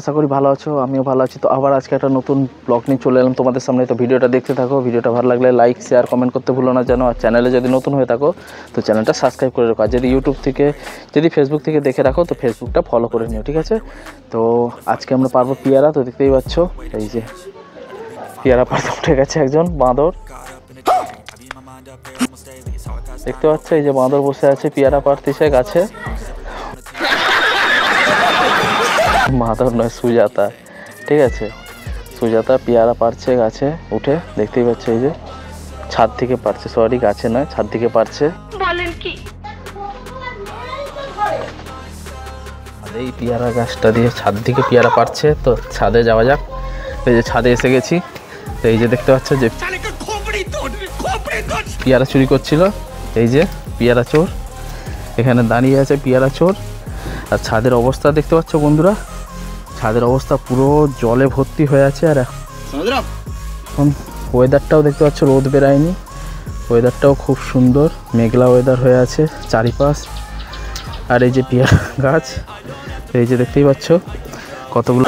আশা করি ভালো আছো, আমিও ভালো আছি। তো আবার আজকে একটা নতুন ব্লগ নিয়ে চলে এলাম তোমাদের সামনে। তো ভিডিওটা দেখতে থাকো, ভিডিওটা ভালো লাগলে লাইক শেয়ার কমেন্ট করতে ভুলো না যেন। আর চ্যানেলে যদি নতুন হয়ে থাকো তো চ্যানেলটা সাবস্ক্রাইব করে রাখো। আর যদি ইউটিউব থেকে যদি ফেসবুক থেকে দেখে রাখো তো ফেসবুকটা ফলো করে নিও, ঠিক আছে? তো আজকে আমরা পারবো পেয়ারা, তো দেখতেই পাচ্ছ এই যে পেয়ারা পাড়তে উঠে গেছে একজন বাঁদর, দেখতে পাচ্ছ এই যে বাঁদর বসে আছে পেয়ারা পাড়তেছে গাছে। বাঁদর নয়, সুজাতা, ঠিক আছে? সুজাতা পেয়ারা পাড়ছে গাছে উঠে, দেখতেই পাচ্ছ এই যে ছাদ থেকে পারছে, সরি গাছে নয় ছাদ থেকে পারছে। বলেন কি? আর এই পেয়ারা গাছটা দিয়ে ছাদ থেকে পেয়ারা পারছে। তো ছাদে যাওয়া যাক। এই যে ছাদে এসে গেছি। তো এই যে দেখতে পাচ্ছ যে পেয়ারা চুরি করছিল, এই যে পেয়ারা চোর এখানে দাঁড়িয়ে আছে, পেয়ারা চোর। আর ছাদের অবস্থা দেখতে পাচ্ছ বন্ধুরা, ছাদের অবস্থা পুরো জলে ভর্তি হয়ে আছে। আর এখন ওয়েদারটাও দেখতে পাচ্ছ, রোদ বেরায়নি, ওয়েদারটাও খুব সুন্দর, মেঘলা ওয়েদার হয়ে আছে চারিপাশ। আর এই যে পেয়ারা গাছ, এই যে দেখতেই পাচ্ছ কতগুলো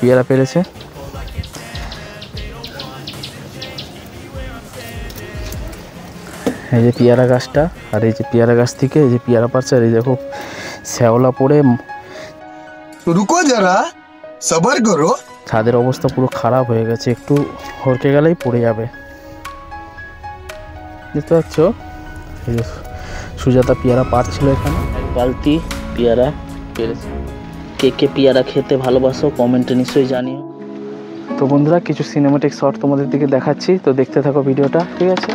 পেয়ারা পেরেছে। এই যে পেয়ারা গাছটা, আর এই যে পেয়ারা গাছ থেকে এই যে পেয়ারা পাচ্ছে। আর এই দেখো শ্যাওলা পড়ে, রুকো যারা সবার করো, ছাদের অবস্থা পুরো খারাপ হয়ে গেছে, একটু হরকে গেলেই পড়ে যাবে। দেখতে পাচ্ছ এই যে সুজাতা পেয়ারা পাড়ছিল এখানে, এক বালতি পেয়ারা পেরেছে। কে কে পেয়ারা খেতে ভালোবাসো কমেন্টে নিশ্চয়ই জানিও। তো বন্ধুরা কিছু সিনেমাটিক শট তোমাদের দিকে দেখাচ্ছি, তো দেখতে থাকো ভিডিওটা, ঠিক আছে?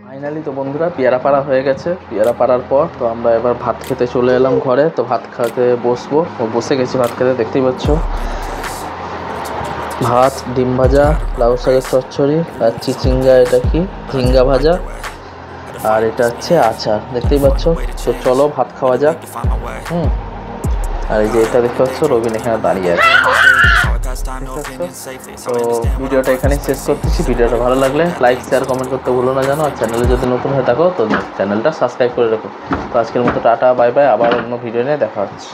ফাইনালি তো বন্ধুরা পেয়ারা পাড়া হয়ে গেছে। পেয়ারা পাড়ার পর তো আমরা এবার ভাত খেতে চলে এলাম ঘরে। তো ভাত খেতে বসবো, বসে গেছি ভাত খেতে, দেখতেই পাচ্ছ ভাত, ডিম ভাজা, লাউ শাকের চচ্চড়ি, আর চিচিঙ্গা, এটা কি ঝিঙ্গা ভাজা, আর এটা হচ্ছে আচার, দেখতেই পাচ্ছ। তো চলো ভাত খাওয়া যাক। আর এই যে এটা দেখতে পাচ্ছ রবিন এখানে দাঁড়িয়ে আছে। তো ভিডিওটা এখানেই শেষ করতেছি। ভিডিওটা ভালো লাগলে লাইক শেয়ার কমেন্ট করতে ভুলো না জানো। আর চ্যানেলে যদি নতুন হয়ে থাকো তো চ্যানেলটা সাবস্ক্রাইব করে রাখো। তো আজকের মতো টাটা বাই বাই, আবার অন্য ভিডিও নিয়ে দেখা হচ্ছে।